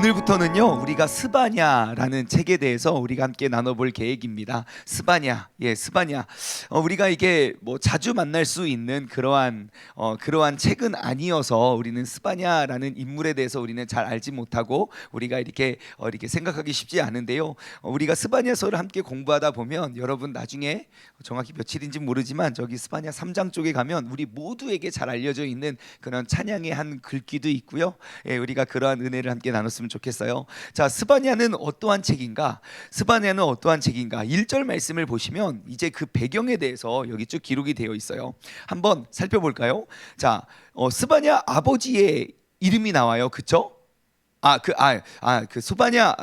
오늘부터는요 우리가 스바냐라는 책에 대해서 우리가 함께 나눠볼 계획입니다. 스바냐, 스바냐. 우리가 이게 뭐 자주 만날 수 있는 그러한 책은 아니어서 우리는 스바냐라는 인물에 대해서 우리는 잘 알지 못하고 우리가 이렇게 생각하기 쉽지 않은데요. 우리가 스바냐서를 함께 공부하다 보면 여러분 나중에 정확히 며칠인지 모르지만 저기 스바냐 3장 쪽에 가면 우리 모두에게 잘 알려져 있는 그런 찬양의 한 글귀도 있고요. 우리가 그러한 은혜를 함께 나눴으면 좋겠어요. 자, 스바냐는 어떠한 책인가? 스바냐는 어떠한 책인가? 1절 말씀을 보시면 이제 그 배경에 대해서 여기 쭉 기록이 되어 있어요. 한번 살펴볼까요? 자, 스바냐 아버지의 이름이 나와요. 그쵸? 스바냐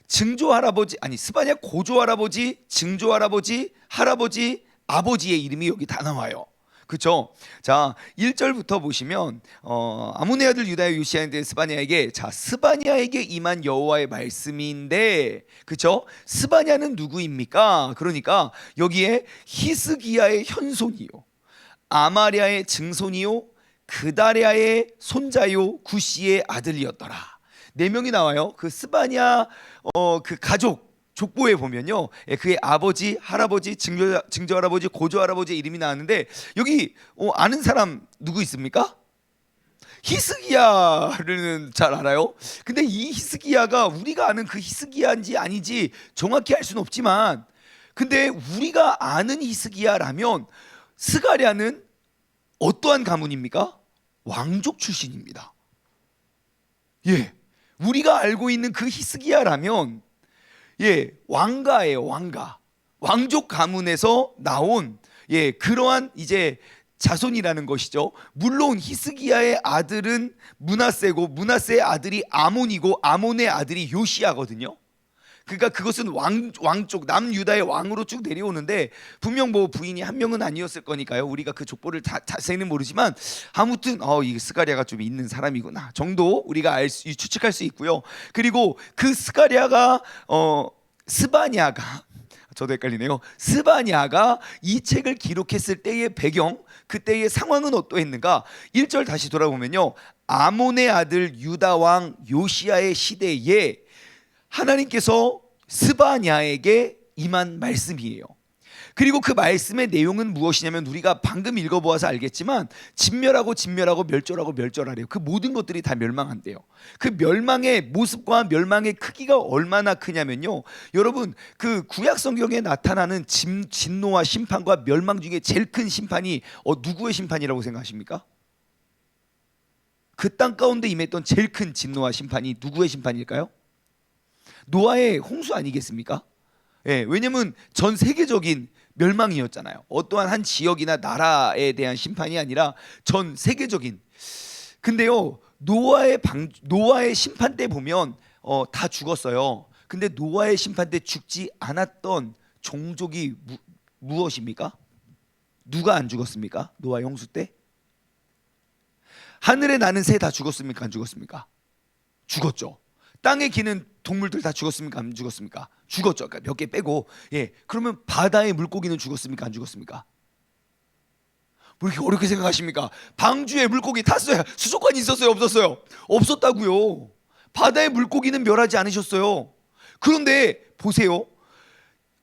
증조 할아버지, 아니 스바냐 고조 할아버지, 증조 할아버지, 할아버지, 아버지의 이름이 여기 다 나와요. 그렇죠? 자, 1절부터 보시면 아몬의 아들 유다의 요시야인데 스바냐에게 임한 여호와의 말씀인데, 그렇죠? 스바냐는 누구입니까? 그러니까 여기에 히스기야의 현손이요, 아마랴의 증손이요, 그다랴의 손자요, 구시의 아들이었더라. 4명이 나와요. 그 스바냐 그 가족 족보에 보면요, 그의 아버지, 할아버지, 증조 할아버지, 고조 할아버지의 이름이 나왔는데 여기 아는 사람 누구 있습니까? 히스기야를 잘 알아요. 근데 이 히스기야가 우리가 아는 그 히스기야인지 아니지 정확히 알 수는 없지만, 근데 우리가 아는 히스기야라면 스가랴는 어떠한 가문입니까? 왕족 출신입니다. 우리가 알고 있는 그 히스기야라면 왕가예요. 왕족 가문에서 나온 그러한 이제 자손이라는 것이죠. 물론 히스기야의 아들은 므낫세고 므낫세의 아들이 아몬이고 아몬의 아들이 요시야거든요. 그러니까 그것은 왕족 남유다의 왕으로 쭉 내려오는데 분명 뭐 부인이 한 명은 아니었을 거니까요. 우리가 그 족보를 자세히는 모르지만 아무튼 이 스가랴가 좀 있는 사람이구나 정도 우리가 추측할 수 있고요. 그리고 그 스가랴가 스바냐가, 저도 헷갈리네요. 스바냐가 이 책을 기록했을 때의 배경, 그때의 상황은 어떠했는가? 1절 다시 돌아보면요, 아몬의 아들 유다 왕 요시야의 시대에 하나님께서 스바냐에게 임한 말씀이에요. 그리고 그 말씀의 내용은 무엇이냐면 우리가 방금 읽어보아서 알겠지만 진멸하고 멸절하래요. 그 모든 것들이 다 멸망한대요. 그 멸망의 모습과 멸망의 크기가 얼마나 크냐면요, 여러분 그 구약 성경에 나타나는 진노와 심판과 멸망 중에 제일 큰 심판이 누구의 심판이라고 생각하십니까? 그 땅 가운데 임했던 제일 큰 진노와 심판이 누구의 심판일까요? 노아의 홍수 아니겠습니까? 왜냐면 전 세계적인 멸망이었잖아요. 어떠한 한 지역이나 나라에 대한 심판이 아니라 전 세계적인. 근데요, 노아의 심판 때 보면 다 죽었어요. 근데 노아의 심판 때 죽지 않았던 종족이 무엇입니까? 누가 안 죽었습니까? 노아의 홍수 때? 하늘에 나는 새 다 죽었습니까? 안 죽었습니까? 죽었죠. 땅에 기는 동물들 다 죽었습니까? 안 죽었습니까? 죽었죠. 그러니까 몇 개 빼고. 그러면 바다의 물고기는 죽었습니까? 안 죽었습니까? 뭐 이렇게 어렵게 생각하십니까? 방주에 물고기 탔어요. 수족관이 있었어요? 없었어요? 없었다고요. 바다의 물고기는 멸하지 않으셨어요. 그런데 보세요,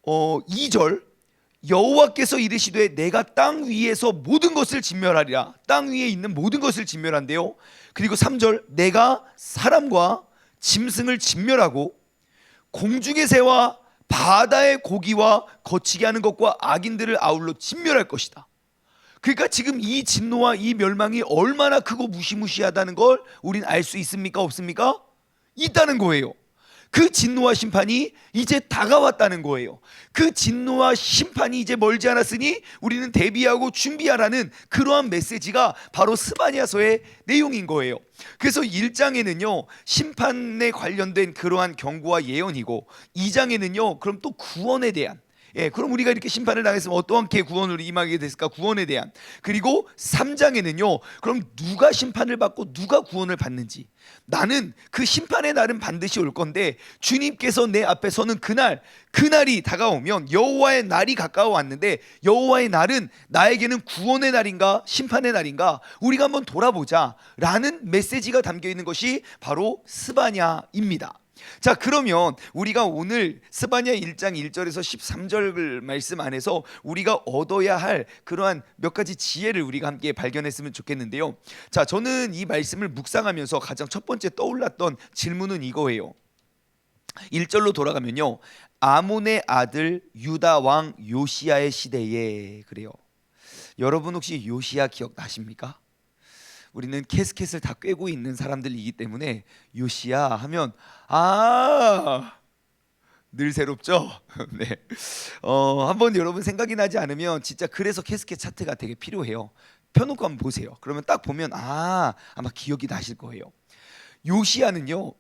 2절 여호와께서 이르시되 내가 땅 위에서 모든 것을 진멸하리라. 땅 위에 있는 모든 것을 진멸한대요. 그리고 3절 내가 사람과 짐승을 진멸하고 공중의 새와 바다의 고기와 거치게 하는 것과 악인들을 아울러 진멸할 것이다. 그러니까 지금 이 진노와 이 멸망이 얼마나 크고 무시무시하다는 걸 우린 알 수 있습니까? 없습니까? 있다는 거예요. 그 진노와 심판이 이제 다가왔다는 거예요. 그 진노와 심판이 이제 멀지 않았으니 우리는 대비하고 준비하라는 그러한 메시지가 바로 스바냐서의 내용인 거예요. 그래서 1장에는요 심판에 관련된 그러한 경고와 예언이고, 2장에는요 그럼 또 구원에 대한 그럼 우리가 이렇게 심판을 당했으면 어떠한 구원으로 임하게 됐을까? 구원에 대한. 그리고 3장에는요. 그럼 누가 심판을 받고 누가 구원을 받는지. 나는 그 심판의 날은 반드시 올 건데 주님께서 내 앞에 서는 그날이 다가오면 여호와의 날이 가까워 왔는데 여호와의 날은 나에게는 구원의 날인가 심판의 날인가 우리가 한번 돌아보자라는 메시지가 담겨 있는 것이 바로 스바냐입니다. 자, 그러면 우리가 오늘 스바냐 1장 1절에서 13절 말씀 안에서 우리가 얻어야 할 그러한 몇 가지 지혜를 우리가 함께 발견했으면 좋겠는데요. 자, 저는 이 말씀을 묵상하면서 가장 첫 번째 떠올랐던 질문은 이거예요. 1절로 돌아가면요. 아몬의 아들 유다 왕 요시야의 시대에 그래요. 여러분 혹시 요시야 기억나십니까? 우리는 캐스켓을 다 꿰고 있는 사람들이기 때문에 요시야 하면 늘 새롭죠. 네. 한번 여러분 생각이 나지 않으면 진짜 그래서 캐스켓 차트가 되게 필요해요. 펴놓고 한번 보세요. 그러면 딱 보면 아마 기억이 나실 거예요. 요시야는요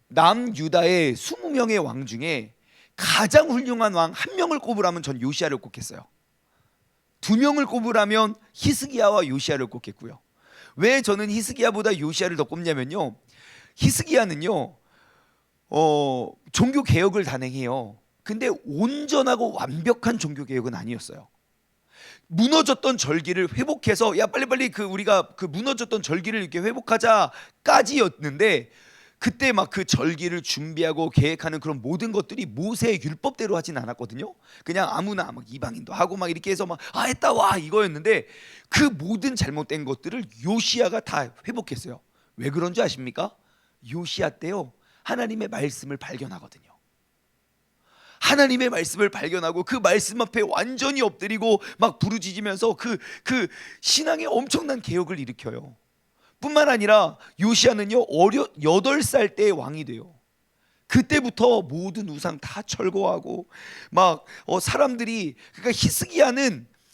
남유다의 20명의 왕 중에 가장 훌륭한 왕 한 명을 꼽으라면 전 요시야를 꼽겠어요. 두 명을 꼽으라면 히스기야와 요시야를 꼽겠고요. 왜 저는 히스기야보다 요시야를 더 꼽냐면요. 히스기야는요 종교 개혁을 단행해요. 근데 온전하고 완벽한 종교 개혁은 아니었어요. 무너졌던 절기를 회복해서 야 빨리빨리 우리가 그 무너졌던 절기를 이렇게 회복하자까지였는데 그때 막 그 절기를 준비하고 계획하는 그런 모든 것들이 모세의 율법대로 하진 않았거든요. 그냥 아무나 막 이방인도 하고 막 이렇게 해서 막 했다 와 이거였는데 그 모든 잘못된 것들을 요시야가 다 회복했어요. 왜 그런 줄 아십니까? 요시야 때요 하나님의 말씀을 발견하거든요. 하나님의 말씀을 발견하고 그 말씀 앞에 완전히 엎드리고 막 부르짖으면서 그 신앙의 엄청난 개혁을 일으켜요. 뿐만 아니라 요시야는요 8살 때 왕이 돼요. 그때부터 모든 우상 다 철거하고 막 사람들이 그러니까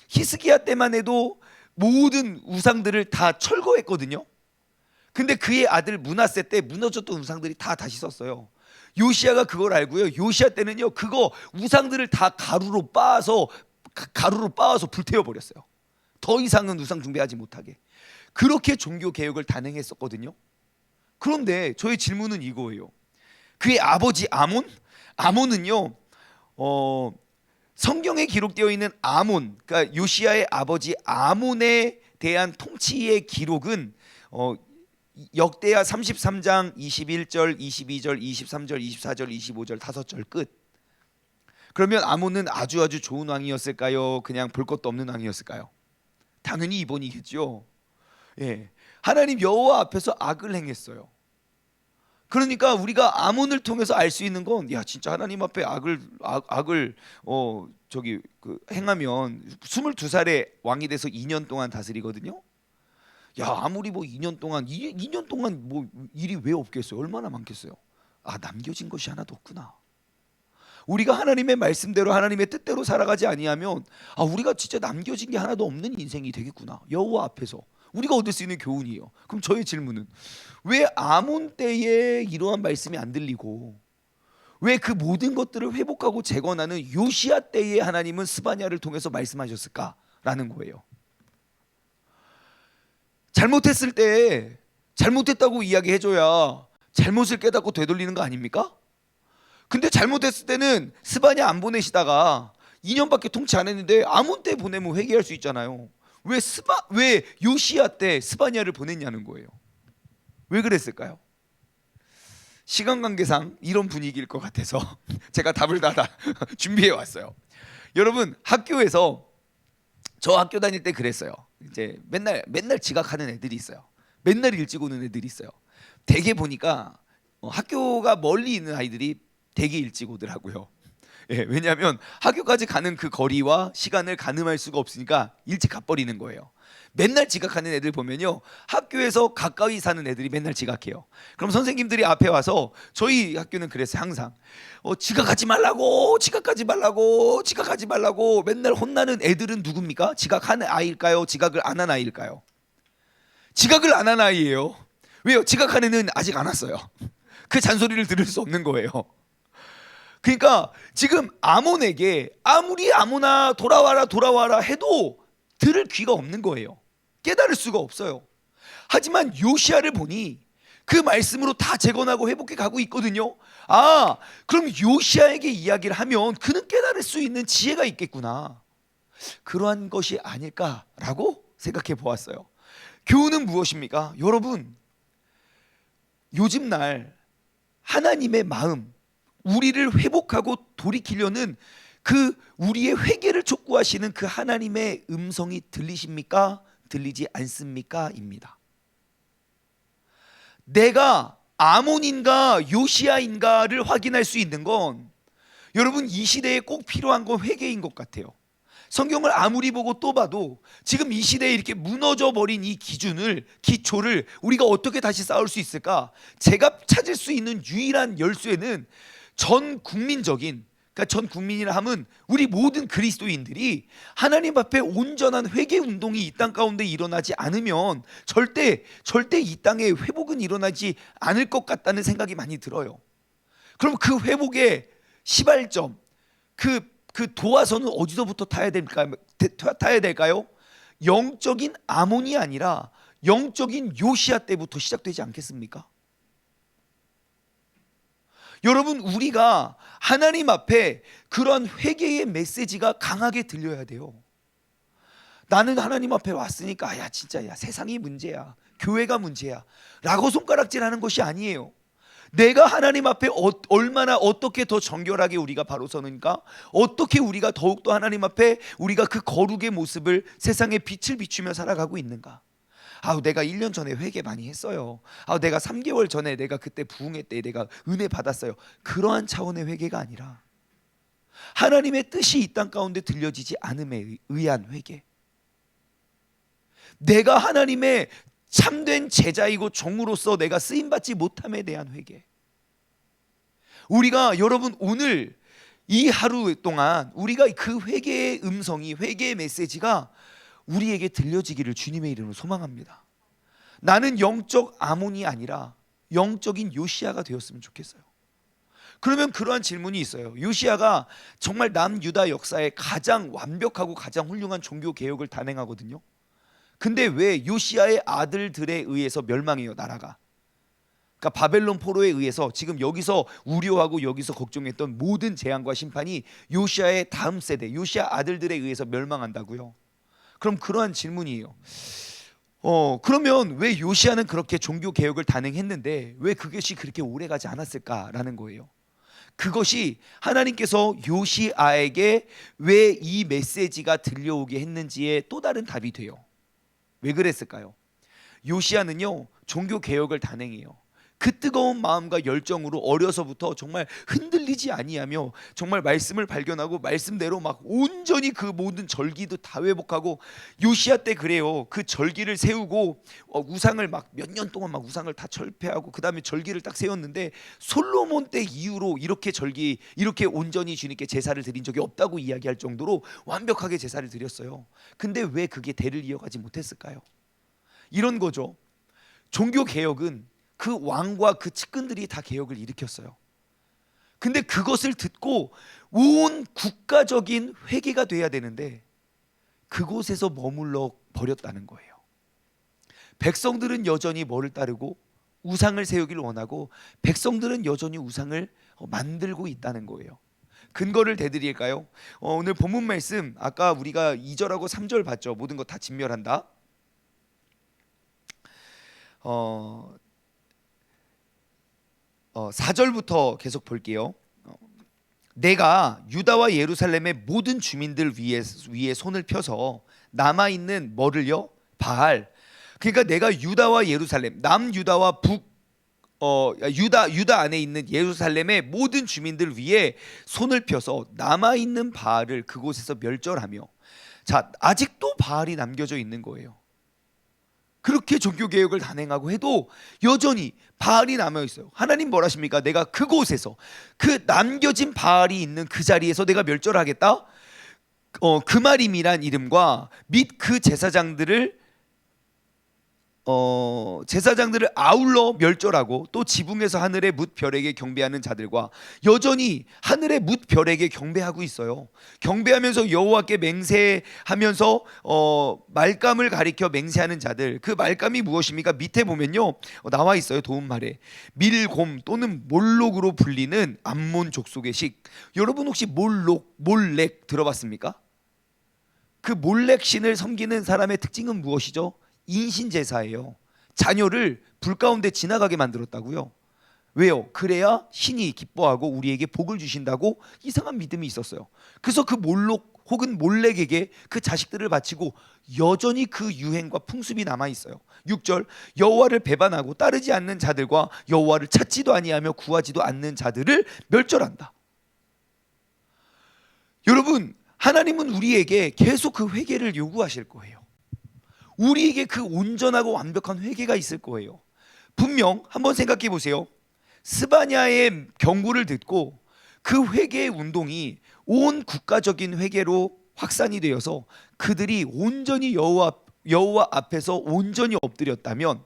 히스기야 때만 해도 모든 우상들을 다 철거했거든요. 근데 그의 아들 므낫세 때 무너졌던 우상들이 다 다시 섰어요. 요시야가 그걸 알고요. 요시야 때는요 그거 우상들을 다 가루로 빻아서 불태워 버렸어요. 더 이상은 우상 숭배하지 못하게. 그렇게 종교 개혁을 단행했었거든요. 그런데 저의 질문은 이거예요. 그의 아버지 아몬은요 성경에 기록되어 있는 그러니까 요시야의 아버지 아몬에 대한 통치의 기록은 역대하 33장 21절 22절 23절 24절 25절 5절 끝. 그러면 아몬은 아주 좋은 왕이었을까요? 그냥 볼 것도 없는 왕이었을까요? 당연히 2번이겠죠. 하나님 여호와 앞에서 악을 행했어요. 그러니까 우리가 아몬을 통해서 알 수 있는 건 진짜 하나님 앞에 악을 행하면 22살에 왕이 돼서 2년 동안 다스리거든요. 아무리 2년 동안 일이 왜 없겠어요? 얼마나 많겠어요? 남겨진 것이 하나도 없구나. 우리가 하나님의 말씀대로 하나님의 뜻대로 살아가지 아니하면 우리가 진짜 남겨진 게 하나도 없는 인생이 되겠구나. 여호와 앞에서 우리가 얻을 수 있는 교훈이에요. 그럼 저의 질문은 왜 아몬 때에 이러한 말씀이 안 들리고 왜 그 모든 것들을 회복하고 재건하는 요시야 때에 하나님은 스바냐를 통해서 말씀하셨을까라는 거예요. 잘못했을 때 잘못했다고 이야기해줘야 잘못을 깨닫고 되돌리는 거 아닙니까? 근데 잘못했을 때는 스바냐 안 보내시다가 2년밖에 통치 안 했는데 아몬 때 보내면 회개할 수 있잖아요. 왜 요시야 때 스바냐를 보냈냐는 거예요. 왜 그랬을까요? 시간 관계상 이런 분위기일 것 같아서 제가 답을 다 준비해 왔어요. 여러분 학교에서 저 학교 다닐 때 그랬어요. 이제 맨날 지각하는 애들이 있어요. 맨날 일찍 오는 애들이 있어요. 대개 보니까 학교가 멀리 있는 아이들이 되게 일찍 오더라고요. 왜냐하면 학교까지 가는 그 거리와 시간을 가늠할 수가 없으니까 일찍 가버리는 거예요. 맨날 지각하는 애들 보면요 학교에서 가까이 사는 애들이 맨날 지각해요. 그럼 선생님들이 앞에 와서 저희 학교는 그랬어요. 항상 지각하지 말라고 맨날 혼나는 애들은 누굽니까? 지각하는 아이일까요? 지각을 안 한 아이일까요? 지각을 안 한 아이예요. 왜요? 지각하는 애는 아직 안 왔어요. 그 잔소리를 들을 수 없는 거예요. 그러니까 지금 아몬에게 아무리 아무나 돌아와라 해도 들을 귀가 없는 거예요. 깨달을 수가 없어요. 하지만 요시야를 보니 그 말씀으로 다 재건하고 회복해 가고 있거든요. 아, 그럼 요시야에게 이야기를 하면 그는 깨달을 수 있는 지혜가 있겠구나. 그러한 것이 아닐까라고 생각해 보았어요. 교훈은 무엇입니까? 여러분, 요즘 날 하나님의 마음, 우리를 회복하고 돌이키려는 그 우리의 회개를 촉구하시는 그 하나님의 음성이 들리십니까? 들리지 않습니까? 입니다. 내가 아몬인가 요시야인가를 확인할 수 있는 건, 여러분, 이 시대에 꼭 필요한 건 회개인 것 같아요. 성경을 아무리 보고 또 봐도 지금 이 시대에 이렇게 무너져 버린 이 기초를 우리가 어떻게 다시 쌓을 수 있을까? 제가 찾을 수 있는 유일한 열쇠는 전 국민적인, 그러니까 전 국민이라 함은 우리 모든 그리스도인들이 하나님 앞에 온전한 회개 운동이 이 땅 가운데 일어나지 않으면 절대 이 땅에 회복은 일어나지 않을 것 같다는 생각이 많이 들어요. 그럼 그 회복의 시발점, 그 도화선은 어디서부터 타야 될까요? 영적인 아몬이 아니라 영적인 요시야 때부터 시작되지 않겠습니까? 여러분, 우리가 하나님 앞에 그런 회개의 메시지가 강하게 들려야 돼요. 나는 하나님 앞에 왔으니까 야 진짜 세상이 문제야, 교회가 문제야 라고 손가락질하는 것이 아니에요. 내가 하나님 앞에 얼마나 어떻게 더 정결하게 우리가 바로 서는가, 어떻게 우리가 더욱더 하나님 앞에 우리가 그 거룩의 모습을 세상에 빛을 비추며 살아가고 있는가. 내가 1년 전에 회개 많이 했어요. 내가 3개월 전에 내가 그때 부흥회 때 내가 은혜 받았어요. 그러한 차원의 회개가 아니라 하나님의 뜻이 이 땅 가운데 들려지지 않음에 의한 회개, 내가 하나님의 참된 제자이고 종으로서 내가 쓰임받지 못함에 대한 회개. 우리가, 여러분, 오늘 이 하루 동안 우리가 그 회개의 음성이, 회개의 메시지가 우리에게 들려지기를 주님의 이름으로 소망합니다. 나는 영적 아몬이 아니라 영적인 요시야가 되었으면 좋겠어요. 그러면 그러한 질문이 있어요. 요시야가 정말 남유다 역사에 가장 완벽하고 가장 훌륭한 종교 개혁을 단행하거든요. 근데 왜 요시야의 아들들에 의해서 멸망해요, 나라가? 그러니까 바벨론 포로에 의해서 지금 여기서 우려하고 여기서 걱정했던 모든 재앙과 심판이 요시야의 다음 세대, 요시야 아들들에 의해서 멸망한다고요. 그럼 그러한 질문이에요. 그러면 왜 요시야는 그렇게 종교 개혁을 단행했는데 왜 그것이 그렇게 오래가지 않았을까라는 거예요. 그것이 하나님께서 요시야에게 왜 이 메시지가 들려오게 했는지의 또 다른 답이 돼요. 왜 그랬을까요? 요시야는요, 종교 개혁을 단행해요. 그 뜨거운 마음과 열정으로 어려서부터 정말 흔들리지 아니하며 정말 말씀을 발견하고 말씀대로 막 온전히 그 모든 절기도 다 회복하고, 요시야 때 그래요. 그 절기를 세우고 우상을 막 몇 년 동안 막 우상을 다 철폐하고 그 다음에 절기를 딱 세웠는데, 솔로몬 때 이후로 이렇게 온전히 주님께 제사를 드린 적이 없다고 이야기할 정도로 완벽하게 제사를 드렸어요. 근데 왜 그게 대를 이어가지 못했을까요? 이런 거죠. 종교 개혁은 그 왕과 그 측근들이 다 개혁을 일으켰어요. 근데 그것을 듣고 온 국가적인 회개가 돼야 되는데 그곳에서 머물러 버렸다는 거예요. 백성들은 여전히 뭐를 따르고 우상을 세우기를 원하고, 백성들은 여전히 우상을 만들고 있다는 거예요. 근거를 대드릴까요? 오늘 본문 말씀, 아까 우리가 2절하고 3절 봤죠. 모든 것 다 진멸한다. 4절부터 계속 볼게요. 내가 유다와 예루살렘의 모든 주민들 위에 손을 펴서 남아있는 뭐를요? 바알. 그러니까 내가 유다와 예루살렘, 남유다와 유다 안에 있는 예루살렘의 모든 주민들 위에 손을 펴서 남아있는 바알을 그곳에서 멸절하며. 자, 아직도 바알이 남겨져 있는 거예요. 그렇게 종교개혁을 단행하고 해도 여전히 바알이 남아있어요. 하나님 뭘 하십니까? 내가 그곳에서, 그 남겨진 바알이 있는 그 자리에서 내가 멸절하겠다. 그마림이란 이름과 및 그 제사장들을 제사장들을 아울러 멸절하고 또 지붕에서 하늘의 뭇 별에게 경배하는 자들과 여전히 하늘의 뭇 별에게 경배하고 있어요. 경배하면서 여호와께 맹세하면서 말감을 가리켜 맹세하는 자들, 그 말감이 무엇입니까? 밑에 보면요 나와 있어요. 도움말에 밀곰 또는 몰록으로 불리는 암몬 족속의 식. 여러분 혹시 몰렉 들어봤습니까? 그 몰렉 신을 섬기는 사람의 특징은 무엇이죠? 인신제사예요. 자녀를 불 가운데 지나가게 만들었다고요. 왜요? 그래야 신이 기뻐하고 우리에게 복을 주신다고 이상한 믿음이 있었어요. 그래서 그 몰록 혹은 몰렉에게 그 자식들을 바치고 여전히 그 유행과 풍습이 남아 있어요. 6절 여호와를 배반하고 따르지 않는 자들과 여호와를 찾지도 아니하며 구하지도 않는 자들을 멸절한다. 여러분, 하나님은 우리에게 계속 그 회개를 요구하실 거예요. 우리에게 그 온전하고 완벽한 회개가 있을 거예요. 분명 한번 생각해 보세요. 스바냐의 경고를 듣고 그 회개의 운동이 온 국가적인 회개로 확산이 되어서 그들이 온전히 여호와 앞에서 온전히 엎드렸다면,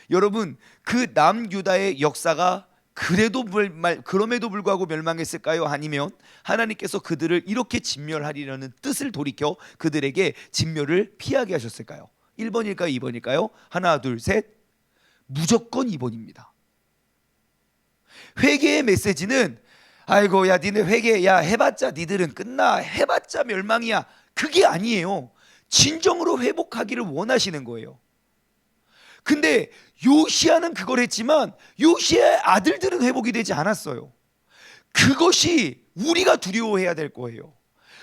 여러분 그 남유다의 역사가 그럼에도 불구하고 멸망했을까요? 아니면 하나님께서 그들을 이렇게 진멸하리라는 뜻을 돌이켜 그들에게 진멸을 피하게 하셨을까요? 1번일까요? 2번일까요? 하나 둘 셋, 무조건 2번입니다. 회개의 메시지는 아이고 야 니네 회개 야 해봤자 니들은 끝나, 해봤자 멸망이야, 그게 아니에요. 진정으로 회복하기를 원하시는 거예요. 근데 요시야는 그걸 했지만 요시야의 아들들은 회복이 되지 않았어요. 그것이 우리가 두려워해야 될 거예요.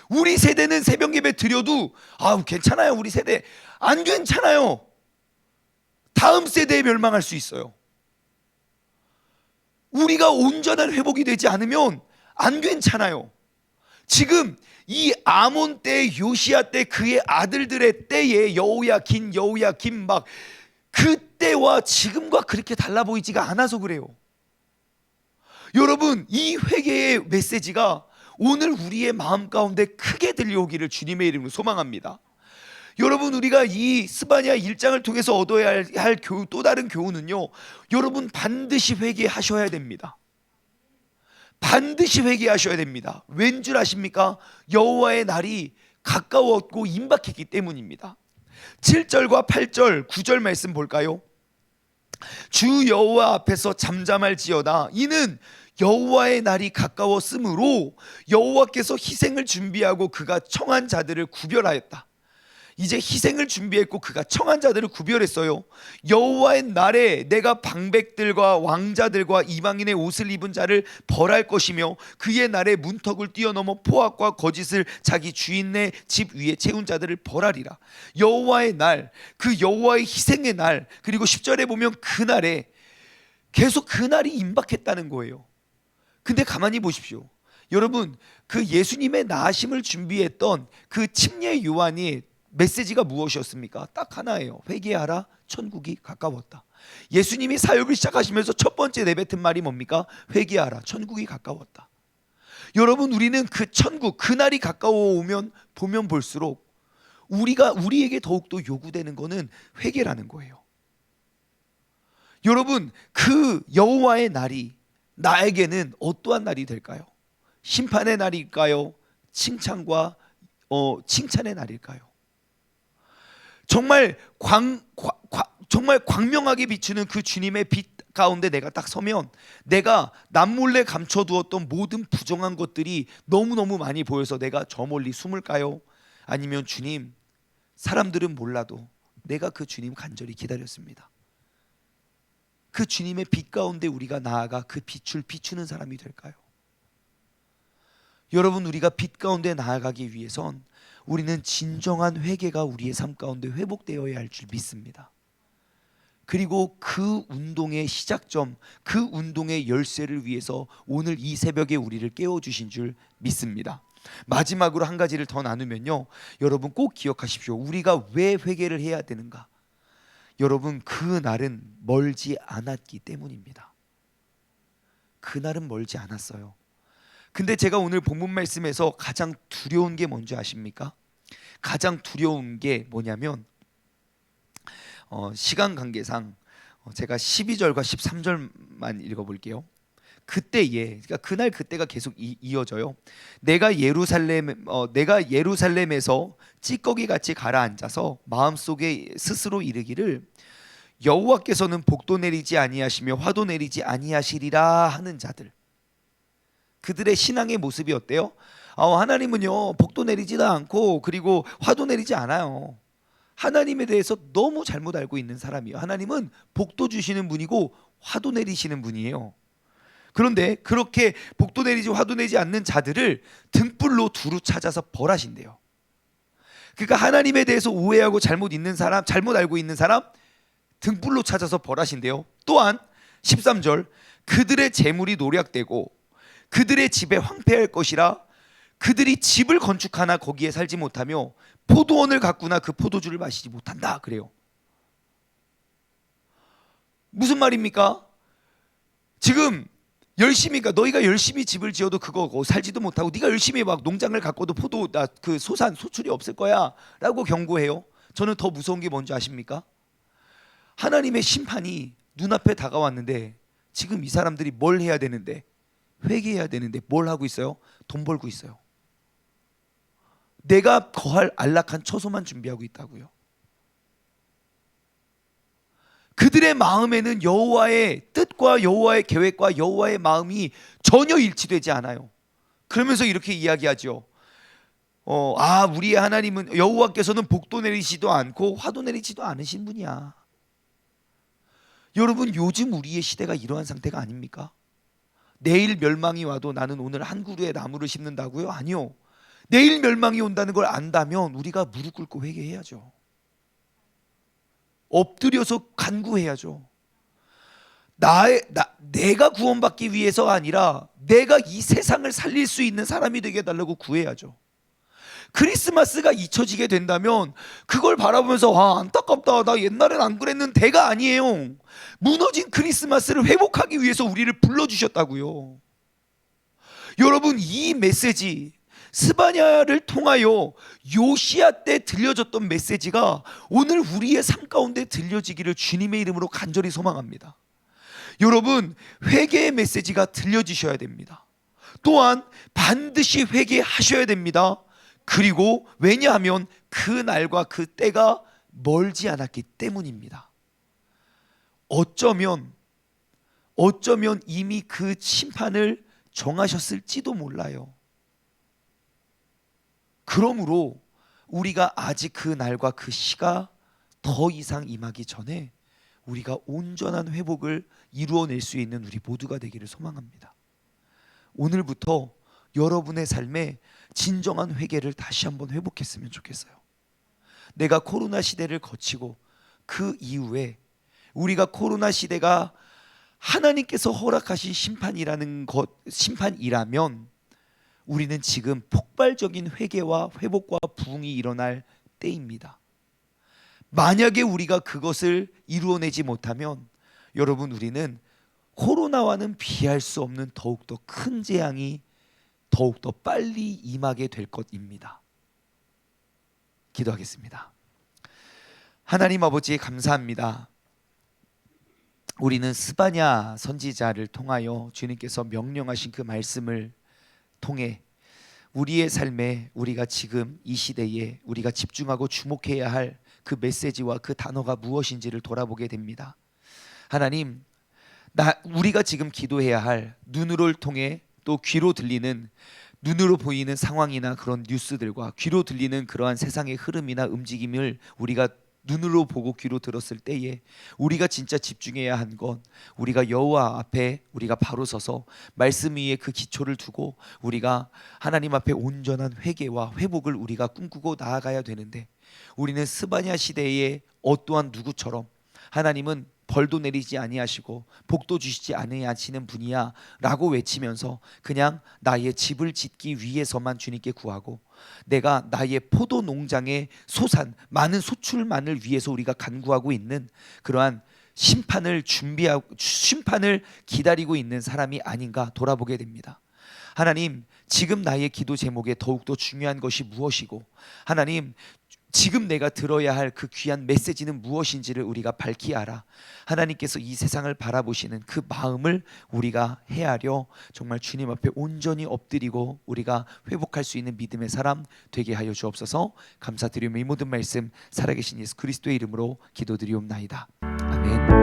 우리 세대는 새벽 예배 드려도 괜찮아요. 우리 세대 안 괜찮아요. 다음 세대에 멸망할 수 있어요. 우리가 온전한 회복이 되지 않으면 안 괜찮아요. 지금 이 아몬 때, 요시야 때, 그의 아들들의 때에 여호야긴 막 그때와 지금과 그렇게 달라 보이지가 않아서 그래요. 여러분, 이 회개의 메시지가 오늘 우리의 마음 가운데 크게 들려오기를 주님의 이름으로 소망합니다. 여러분, 우리가 이 스바냐 1장을 통해서 얻어야 할 또 다른 교훈은요, 여러분 반드시 회개하셔야 됩니다. 반드시 회개하셔야 됩니다. 왠 줄 아십니까? 여호와의 날이 가까웠고 임박했기 때문입니다. 7절과 8절 9절 말씀 볼까요? 주 여호와 앞에서 잠잠할지어다. 이는 여호와의 날이 가까웠으므로 여호와께서 희생을 준비하고 그가 청한 자들을 구별하였다. 이제 희생을 준비했고 그가 청한 자들을 구별했어요. 여호와의 날에 내가 방백들과 왕자들과 이방인의 옷을 입은 자를 벌할 것이며 그의 날에 문턱을 뛰어넘어 포악과 거짓을 자기 주인의 집 위에 채운 자들을 벌하리라. 여호와의 날, 그 여호와의 희생의 날, 그리고 10절에 보면 그 날에 계속 그 날이 임박했다는 거예요. 근데 가만히 보십시오. 여러분, 그 예수님의 나으심을 준비했던 그 침례 요한이 메시지가 무엇이었습니까? 딱 하나예요. 회개하라, 천국이 가까웠다. 예수님이 사역을 시작하시면서 첫 번째 내뱉은 말이 뭡니까? 회개하라, 천국이 가까웠다. 여러분, 우리는 그 천국, 그 날이 가까워 오면 보면 볼수록 우리에게 더욱더 요구되는 것은 회개라는 거예요. 여러분, 그 여호와의 날이 나에게는 어떠한 날이 될까요? 심판의 날일까요? 칭찬의 날일까요? 정말 광명하게 비추는 그 주님의 빛 가운데 내가 딱 서면 내가 남몰래 감춰두었던 모든 부정한 것들이 너무너무 많이 보여서 내가 저 멀리 숨을까요? 아니면 주님, 사람들은 몰라도 내가 그 주님 간절히 기다렸습니다. 그 주님의 빛 가운데 우리가 나아가 그 빛을 비추는 사람이 될까요? 여러분, 우리가 빛 가운데 나아가기 위해선 우리는 진정한 회개가 우리의 삶 가운데 회복되어야 할 줄 믿습니다. 그리고 그 운동의 시작점, 그 운동의 열쇠를 위해서 오늘 이 새벽에 우리를 깨워주신 줄 믿습니다. 마지막으로 한 가지를 더 나누면요, 여러분 꼭 기억하십시오. 우리가 왜 회개를 해야 되는가? 여러분, 그 날은 멀지 않았기 때문입니다. 그 날은 멀지 않았어요. 근데 제가 오늘 본문 말씀에서 가장 두려운 게 뭔지 아십니까? 가장 두려운 게 뭐냐면 시간 관계상 제가 12절과 13절만 읽어볼게요. 그때에, 그러니까 그날 그때가 계속 이어져요. 내가 예루살렘에서 찌꺼기 같이 가라앉아서 마음속에 스스로 이르기를 여호와께서는 복도 내리지 아니하시며 화도 내리지 아니하시리라 하는 자들, 그들의 신앙의 모습이 어때요? 하나님은요 복도 내리지도 않고 그리고 화도 내리지 않아요. 하나님에 대해서 너무 잘못 알고 있는 사람이에요. 하나님은 복도 주시는 분이고 화도 내리시는 분이에요. 그런데 그렇게 복도 내리지 화도 내지 않는 자들을 등불로 두루 찾아서 벌하신대요. 그러니까 하나님에 대해서 오해하고 잘못 알고 있는 사람 등불로 찾아서 벌하신대요. 또한 13절, 그들의 재물이 노략되고 그들의 집에 황폐할 것이라 그들이 집을 건축하나 거기에 살지 못하며 포도원을 가꾸나 그 포도주를 마시지 못한다 그래요. 무슨 말입니까? 지금 열심히, 그러니까 너희가 열심히 집을 지어도 그거 살지도 못하고 네가 열심히 막 농장을 가꿔도 그 소출이 없을 거야 라고 경고해요. 저는 더 무서운 게 뭔지 아십니까? 하나님의 심판이 눈앞에 다가왔는데 지금 이 사람들이 뭘 해야 되는데, 회개해야 되는데 뭘 하고 있어요? 돈 벌고 있어요. 내가 거할 안락한 처소만 준비하고 있다고요. 그들의 마음에는 여호와의 뜻과 여호와의 계획과 여호와의 마음이 전혀 일치되지 않아요. 그러면서 이렇게 이야기하죠. 우리의 하나님은, 여호와께서는 복도 내리지도 않고 화도 내리지도 않으신 분이야. 여러분, 요즘 우리의 시대가 이러한 상태가 아닙니까? 내일 멸망이 와도 나는 오늘 한 그루의 나무를 심는다고요? 아니요. 내일 멸망이 온다는 걸 안다면 우리가 무릎 꿇고 회개해야죠. 엎드려서 간구해야죠. 내가 구원받기 위해서가 아니라 내가 이 세상을 살릴 수 있는 사람이 되게 해달라고 구해야죠. 크리스마스가 잊혀지게 된다면 그걸 바라보면서 안타깝다, 나 옛날엔 안 그랬는데가 아니에요. 무너진 크리스마스를 회복하기 위해서 우리를 불러주셨다고요. 여러분, 이 메시지, 스바냐를 통하여 요시야 때 들려졌던 메시지가 오늘 우리의 삶 가운데 들려지기를 주님의 이름으로 간절히 소망합니다. 여러분, 회개의 메시지가 들려지셔야 됩니다. 또한 반드시 회개하셔야 됩니다. 그리고 왜냐하면 그 날과 그 때가 멀지 않았기 때문입니다. 어쩌면 이미 그 심판을 정하셨을지도 몰라요. 그러므로 우리가 아직 그 날과 그 시가 더 이상 임하기 전에 우리가 온전한 회복을 이루어낼 수 있는 우리 모두가 되기를 소망합니다. 오늘부터 여러분의 삶에 진정한 회개를 다시 한번 회복했으면 좋겠어요. 내가 코로나 시대를 거치고 그 이후에 우리가 코로나 시대가 하나님께서 허락하신 심판이라면 우리는 지금 폭발적인 회개와 회복과 부흥이 일어날 때입니다. 만약에 우리가 그것을 이루어내지 못하면 여러분, 우리는 코로나와는 비할 수 없는 더욱더 큰 재앙이 더욱더 빨리 임하게 될 것입니다. 기도하겠습니다. 하나님 아버지, 감사합니다. 우리는 스바냐 선지자를 통하여 주님께서 명령하신 그 말씀을 통해 우리의 삶에, 우리가 지금 이 시대에 우리가 집중하고 주목해야 할 그 메시지와 그 단어가 무엇인지를 돌아보게 됩니다. 하나님, 우리가 지금 기도해야 할, 눈으로 통해 또 귀로 들리는, 눈으로 보이는 상황이나 그런 뉴스들과 귀로 들리는 그러한 세상의 흐름이나 움직임을 우리가 눈으로 보고 귀로 들었을 때에 우리가 진짜 집중해야 한 건, 우리가 여호와 앞에 우리가 바로 서서 말씀 위에 그 기초를 두고 우리가 하나님 앞에 온전한 회개와 회복을 우리가 꿈꾸고 나아가야 되는데, 우리는 스바냐 시대의 어떠한 누구처럼 하나님은 벌도 내리지 아니하시고 복도 주시지 아니하시는 분이야 라고 외치면서 그냥 나의 집을 짓기 위해서만 주님께 구하고, 내가 나의 포도 농장의 많은 소출만을 위해서 우리가 간구하고 있는 그러한 심판을 기다리고 있는 사람이 아닌가 돌아보게 됩니다. 하나님, 지금 나의 기도 제목에 더욱더 중요한 것이 무엇이고, 하나님, 지금 내가 들어야 할 그 귀한 메시지는 무엇인지를 우리가 밝히 알아 하나님께서 이 세상을 바라보시는 그 마음을 우리가 헤아려 정말 주님 앞에 온전히 엎드리고 우리가 회복할 수 있는 믿음의 사람 되게 하여 주옵소서. 감사드리며 이 모든 말씀 살아계신 예수 그리스도의 이름으로 기도드리옵나이다. 아멘.